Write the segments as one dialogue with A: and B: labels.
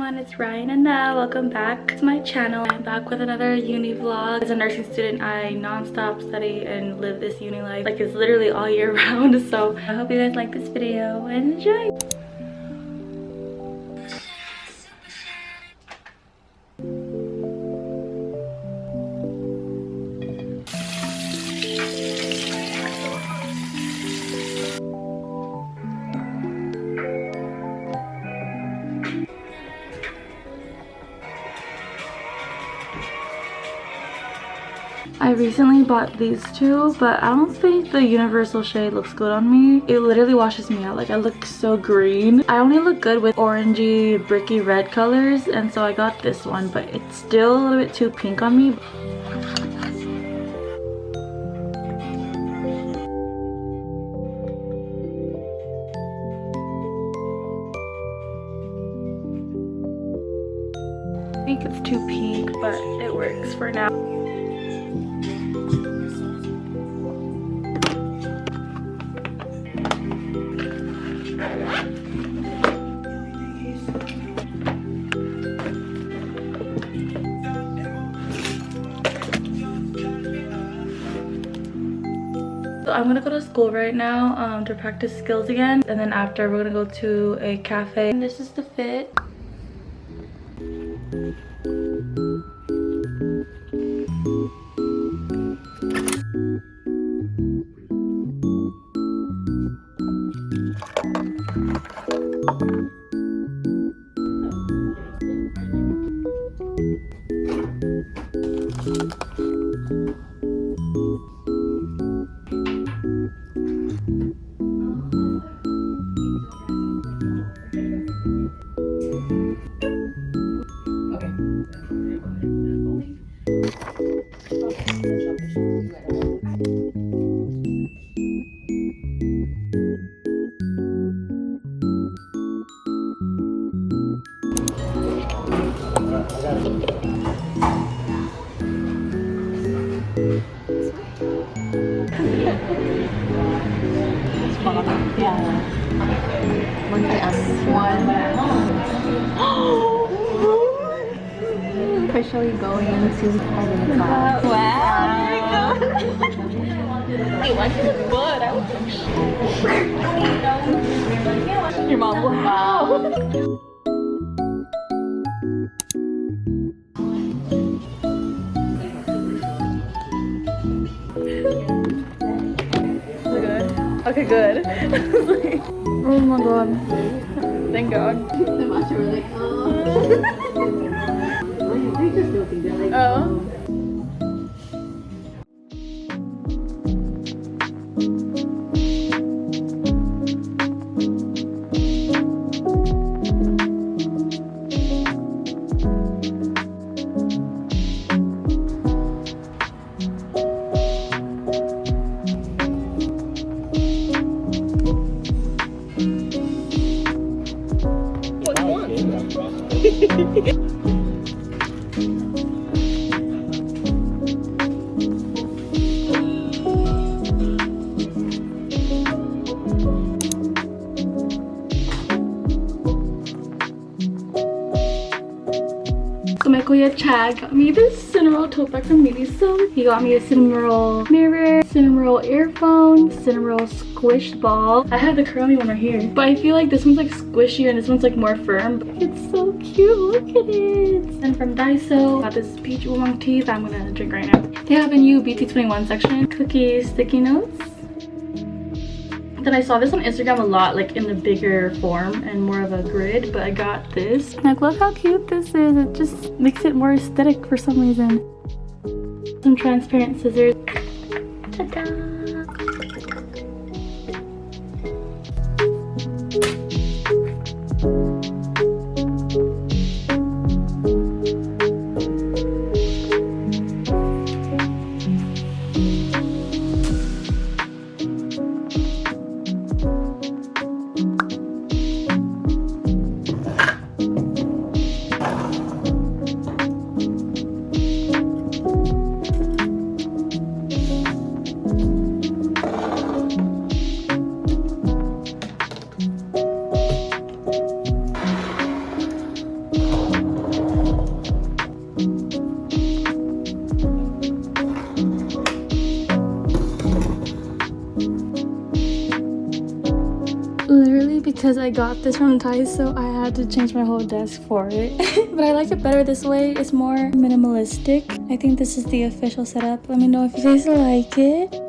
A: everyone, it's Ryan and welcome back to my channel. I'm back with another uni vlog. As a nursing student, I non-stop study and live this uni life. Like, it's literally all year round. So I hope you guys like this video and enjoy. I recently bought these two, but I don't think the universal shade looks good on me. It literally washes me out. Like, I look so green. I only look good with orangey, bricky red colors, and so I got this one, but it's still a little bit too pink on me. I think it's too pink, but it works for now. So I'm gonna go to school right now to practice skills again, and then after we're gonna go to a cafe. And this is the fit.
B: Officially going to the class. Wow! Hey, why do you look good? I was your mom. Wow!
A: Okay, good. Oh my god. Thank god. Oh. So my kuya Chad got me this Cinnamoroll tote bag from Miniso. He got me a Cinnamoroll mirror, Cinnamoroll earphone, Cinnamoroll squish ball. I have the curly one right here, but I feel like this one's like squishier and this one's like more firm. It's so cute, look at it. And from Daiso, got this peach oolong tea that I'm gonna drink right now. They have a new BT21 section, cookie sticky notes. Then I saw this on Instagram a lot, like in the bigger form and more of a grid, but I got this. Like, look how cute this is. It just makes it more aesthetic for some reason. Some transparent scissors. Ta-da! because I got this from Daiso, I had to change my whole desk for it. But I like it better this way. It's more minimalistic. I think this is the official setup. Let me know if you guys like it.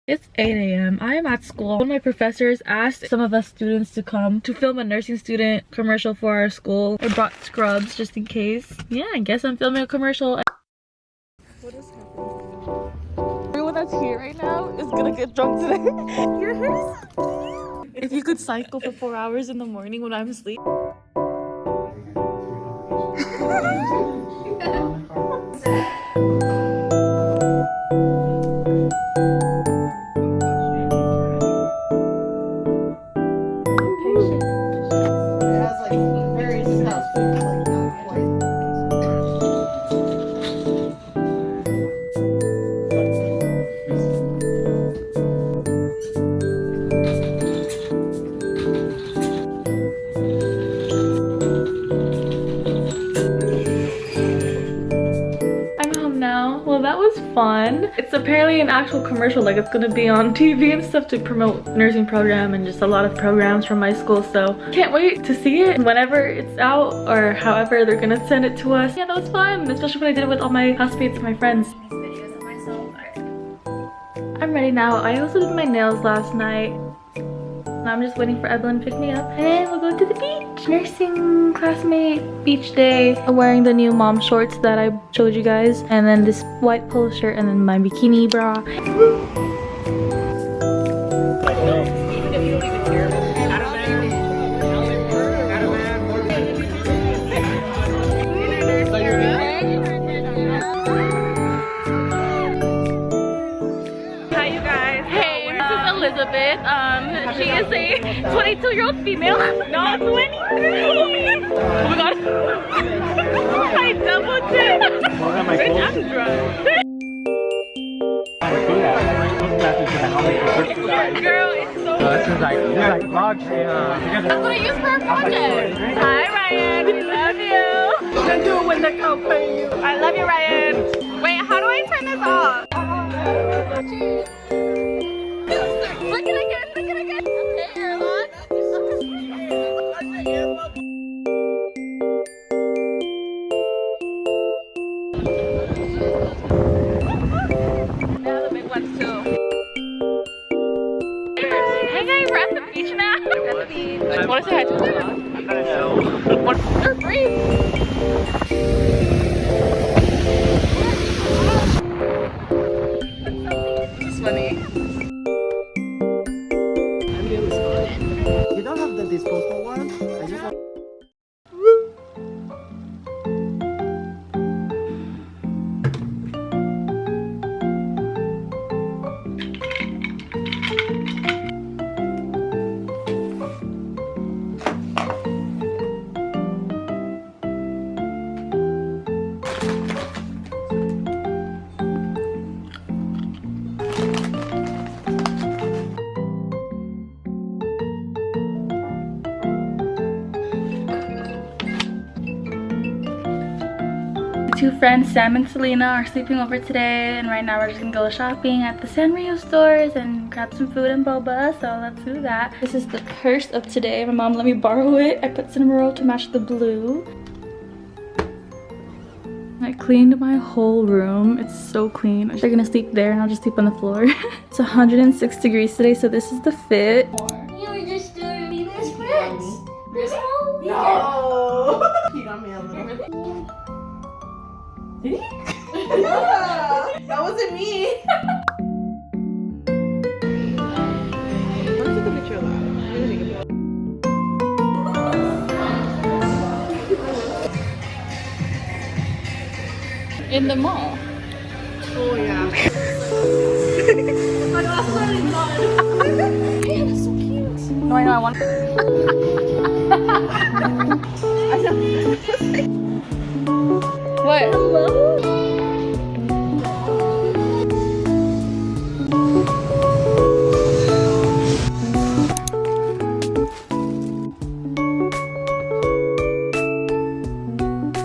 C: It's 8 a.m. I am at school. One of my professors asked some of us students to come to film a nursing student commercial for our school. I brought scrubs just in case. Yeah, I guess I'm filming a commercial. What is happening? Everyone that's here right now is gonna get drunk today. Your hair is so cute. If you could cycle for 4 hours in the morning when I'm asleep. Well, that was fun. It's apparently an actual commercial, like it's gonna be on TV and stuff to promote nursing program and just a lot of programs from my school, so can't wait to see it whenever it's out or however they're gonna send it to us. Yeah, that was fun, especially when I did it with all my classmates and my friends. I'm ready now. I also did my nails last night. Now I'm just waiting for Evelyn to pick me up and then we'll go to the beach. Nursing classmate beach day. I'm wearing the new mom shorts that I showed you guys, and then this white polo shirt and then my bikini bra. Elizabeth. She is a 22-year-old female. No, 23. Oh my god. I double checked. Bitch, I'm drunk. Girl, it's so
D: this is like vlogs and
A: that's what I use for our project. Hi Ryan, we love you. Don't do it when the cow pay you. I love you, Ryan. Wait, how do I turn this off? Look it again, look it again. Okay, you're on. Now the big ones too. Hey guys, we're at the beach now. We're at the beach. Want to say hi to them? I don't know. They're free. This is funny.
D: you don't have the disposable one? I just have
A: two friends, Sam and Selena, are sleeping over today, and right now we're just gonna go shopping at the Sanrio stores and grab some food and boba, so let's do that. This is the purse of today. My mom let me borrow it. I put cinnamon roll to match the blue. I cleaned my whole room. It's so clean. They're gonna sleep there and I'll just sleep on the floor. It's 106 degrees today, so this is the fit.
B: You were just doing me best friends. This whole weekend.
D: no. You got me a little bit.
A: Did he?
D: That wasn't me. What is the picture loud?
A: In the mall.
D: Oh yeah.
A: My glasses are already gone. Yeah, that's so cute. No, I know, I want What? Hello?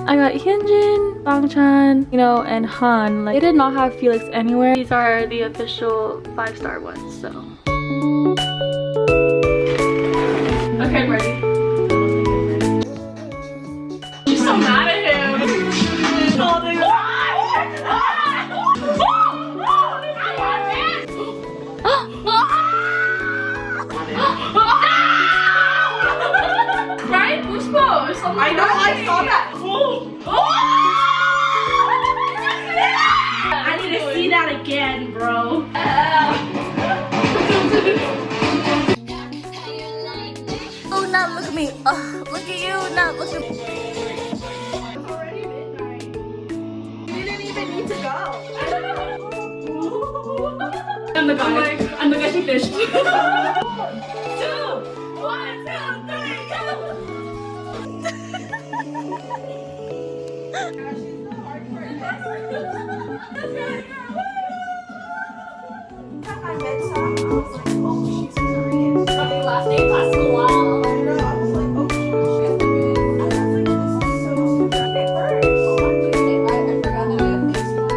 A: I got Hyunjin, Bangchan, Jonghyun, you know, and Han. Like, they did not have Felix anywhere. These are the official 5-star ones, so. Okay, I'm ready. She's so mad at him. Right? We're supposed.
D: I know, I saw that.
A: I need to see that again, bro.
B: Oh, now look at me. Look at you. Now look at me.
D: It's already midnight. We didn't even need to go.
A: I'm the guy. I'm the guy she fished.
B: 2, 1, 2, 3,
D: I met Sam, I was like, oh, she's Korean.
B: Last name Pascual.
D: I know, I was like, oh, she's Korean. And I was like, this is so stupid. It works.
B: I forgot that we have Facebook.